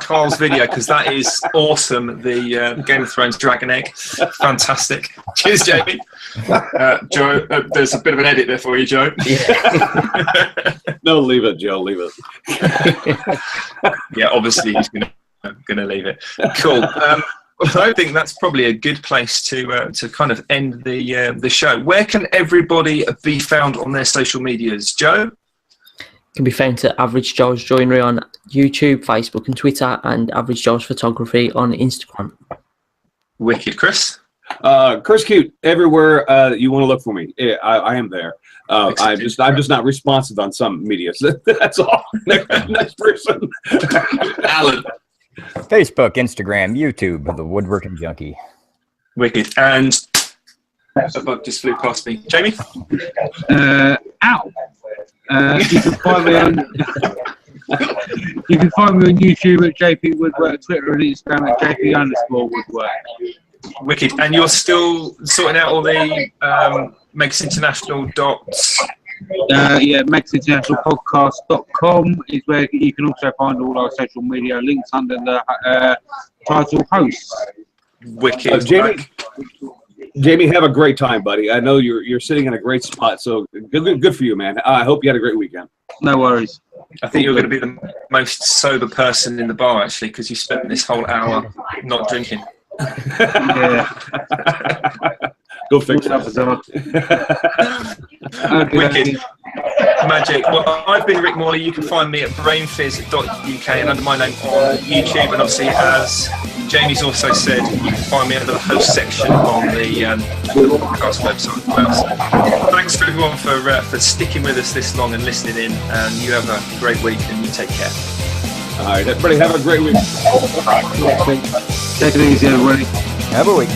Carl's video because that is awesome. The Game of Thrones dragon egg, fantastic. Cheers, Jamie. Joe, there's a bit of an edit there for you, Joe. Yeah. No, leave it, Joe. Leave it. Yeah, obviously he's gonna leave it. Cool. I think that's probably a good place to kind of end the show. Where can everybody be found on their social medias, Joe? Can be found at Average Joe's Joinery on YouTube, Facebook, and Twitter, and Average Joe's Photography on Instagram. Wicked, Chris. Chris Cute everywhere you want to look for me. Yeah, I am there. I'm just not responsive on some media. That's all. Next person. Alan. Facebook, Instagram, YouTube, The Woodworking Junkie. Wicked. And a bug just flew past me. Jamie? Ow! You can find me on YouTube at JP Woodwork, Twitter and Instagram at JP_Woodwork. Wicked. And you're still sorting out all the Makes International dots? Yeah, MakesInternationalPodcast.com is where you can also find all our social media links under the title hosts. Wicked. Jamie, have a great time, buddy. I know you're sitting in a great spot, so good for you, man. I hope you had a great weekend. No worries. I think you're going to be the most sober person in the bar, actually, because you spent this whole hour not drinking. Yeah. Go fix it. Wicked. Magic. Well, I've been Rick Morley. You can find me at brainfizz.uk and under my name on YouTube. And obviously, as Jamie's also said, you can find me under the host section on the podcast website as well. So, thanks for everyone for sticking with us this long and listening in. And you have a great week and you take care. All right, everybody, have a great week. Take it easy, everybody. Have a week.